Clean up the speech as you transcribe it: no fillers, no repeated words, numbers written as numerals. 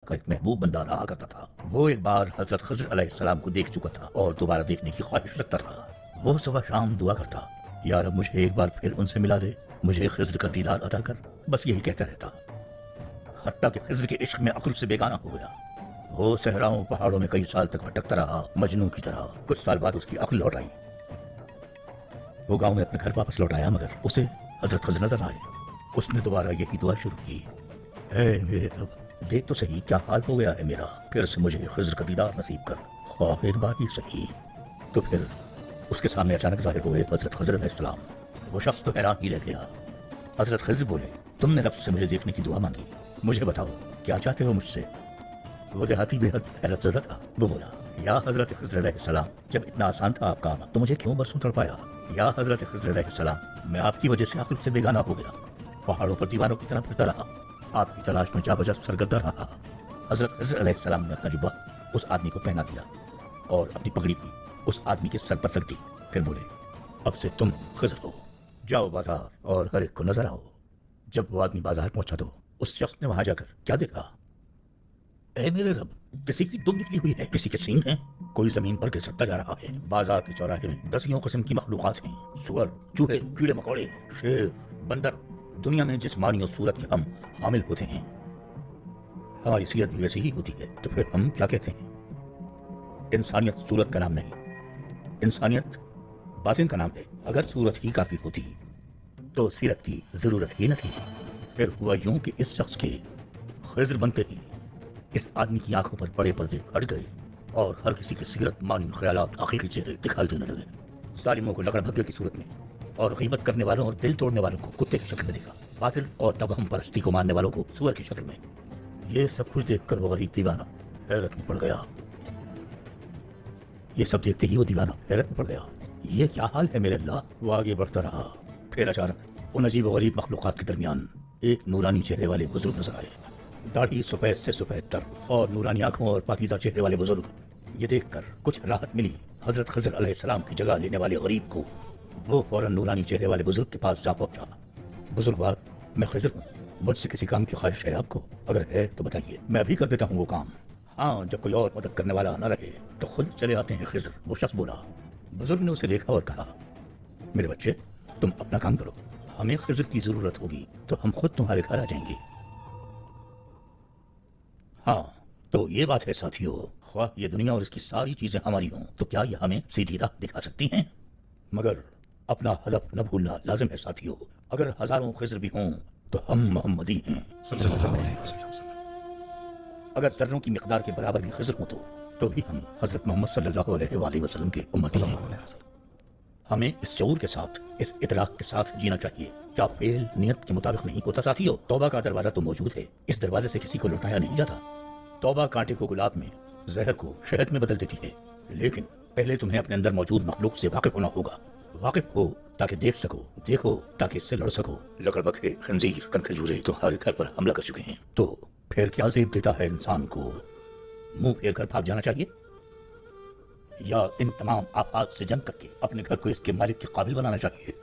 का एक महबूब बंदा रहा करता था। वो एक बार हजरत खज़र अलैहिस्सलाम को देख चुका था और दोबारा देखने की ख्वाहिश रखता था। वो सुबह शाम दुआ करता, या रब मुझे एक बार फिर उनसे मिला दे, मुझे खज़र का दीदार अता कर। बस यही कहता रहता, हत्ता कि खज़र के इश्क में अक्ल से बेगाना हो गया। वो सहराओं पहाड़ों में कई साल तक भटकता रहा मजनू की तरह। कुछ साल बाद उसकी अक्ल लौट आई। वो गांव में अपने घर वापस लौट आया, मगर उसे हजरत खज़र नजर आए। उसने दोबारा यही दुआ शुरू की, ऐ मेरे रब, देख तो सही क्या हाल हो गया है मेरा, फिर से मुझे खज़र का दीदार नसीब कर, ख्वाह एक बार ही सही। तो फिर उसके सामने अचानक जाहिर हुए हजरत खज़र अलैहिस्सलाम। वो शख्स तो हैरान ही रह गया। हजरत खज़र बोले, तुमने रब से मुझे देखने की दुआ मांगी, मुझे बताओ क्या चाहते हो मुझसे? वो देहाती बेहद हैरत ज़दा था। वो बोला, या हजरत खज़र अलैहिस्सलाम, जब इतना आसान था आपका आना तो मुझे क्यों बरसों तड़पाया? या हजरत खज़र अलैहिस्सलाम, मैं आपकी वजह से अक्ल से बेगाना हो गया, पहाड़ों पर दीवारों की तरह फिरता रहा, आपकी तलाश में जा बजा सरगर्दा रहा। हजरत खज़र अलैहिस्सलाम ने अपना जुब्बा उस आदमी को पहना दिया और अपनी पगड़ी भी उस आदमी के सर पर रख दी। फिर बोले, अब से तुम खज़र हो, जाओ बाजार और हर एक को नजर आओ। जब वो आदमी बाजार पहुंचा तो उस शख्स ने वहां जाकर क्या देखा? ऐ मेरे रब, किसी की दुम निकली हुई है, किसी के सींग हैं, कोई जमीन पर घिसटता जा रहा है। बाजार के चौराहे में दसियों किस्म की मखलूक़ात हैं, सुअर, चूहे, कीड़े मकोड़े, शेर, बंदर। दुनिया में जिस मानी और सूरत के हम हामिल होते हैं, हमारी सीरत भी वैसी ही होती है। तो फिर हम क्या कहते हैं? इंसानियत सूरत का नाम नहीं, इंसानियत बातिन का नाम है। अगर सूरत ही काफी होती तो सीरत की जरूरत ही न थी। फिर हुआ यूं कि इस शख्स के खज़र बनते ही इस आदमी की आंखों पर बड़े पर्दे हट गए और हर किसी की सीरत, मानी, ख्यालात, हकीकी चेहरे दिखाई देने लगे। जालिमों को लकड़ भग्गे की सूरत में और गीबत करने वालों और दिल तोड़ने वालों को कुत्ते की शक्ल में देखा, बातिल और तवहम परस्ती को मानने वालों को सूअर की शक्ल में। ये सब कुछ देखकर वो गरीब दीवाना हैरत में पड़ गया। ये सब देखते ही वो दीवाना हैरत में पड़ गया। ये क्या हाल है मेरे अल्लाह? वो आगे बढ़ता रहा। फिर अचानक उन अजीब गरीब मखलूक़ात के दरमियान एक नूरानी चेहरे वाले बुजुर्ग नजर आए। दाढ़ी सफेद से सफेद तर और नूरानी आंखों और पाकीज़ा चेहरे वाले बुजुर्ग। ये देखकर कुछ राहत मिली हजरत खज़र अलैहिस्सलाम की जगह लेने वाले गरीब को। वो फौरन नूरानी चेहरे वाले बुजुर्ग के पास जा पहुंचा। बुजुर्ग बात, मैं खज़र हूँ, मुझसे किसी काम की ख्वाहिश है आपको? अगर है तो बताइए, मैं अभी कर देता हूँ वो काम। हाँ, जब कोई और मदद करने वाला न रहे तो खुद चले आते हैं खज़र। वो शख्स बोला। बुजुर्ग ने उसे देखा और कहा, मेरे बच्चे, तुम अपना काम करो, हमें खज़र की जरूरत होगी तो हम खुद तुम्हारे घर आ जाएंगे। हाँ, तो ये बात है साथियों, ख्वाह ये दुनिया और इसकी सारी चीजें हमारी हों तो क्या ये हमें सीधी राह दिखा सकती हैं? मगर अपना हदफ न भूलना लाजिम है साथियों। अगर हजारों खज़र भी हों तो हम मोहम्मदी हैं। अगर जर्रों की मिकदार के बराबर भी खज़र हों तो भी हम हजरत मोहम्मद सल्लल्लाहु अलैहि वसल्लम के उम्मती हैं। हमें इस शऊर के साथ, इस इतराक के साथ जीना चाहिए। क्या फेल नियत के मुताबिक नहीं होता साथियों? तौबा का दरवाजा तो मौजूद है, इस दरवाजे से किसी को लौटाया नहीं जाता। तौबा कांटे को गुलाब में, जहर को शहद में बदल देती है। लेकिन पहले तुम्हें अपने अंदर मौजूद मखलूक से वाकिफ होना होगा। वाकिफ हो ताकि देख सको, देखो ताकि इससे लड़ सको। लकड़बग्घे, खंजीर, कनखजूरे तुम्हारे घर पर हमला कर चुके हैं, तो फिर क्या ज़ेब देता है इंसान को? मुंह फेर कर भाग जाना चाहिए, या इन तमाम आफात से जंग करके अपने घर को इसके मालिक के काबिल बनाना चाहिए?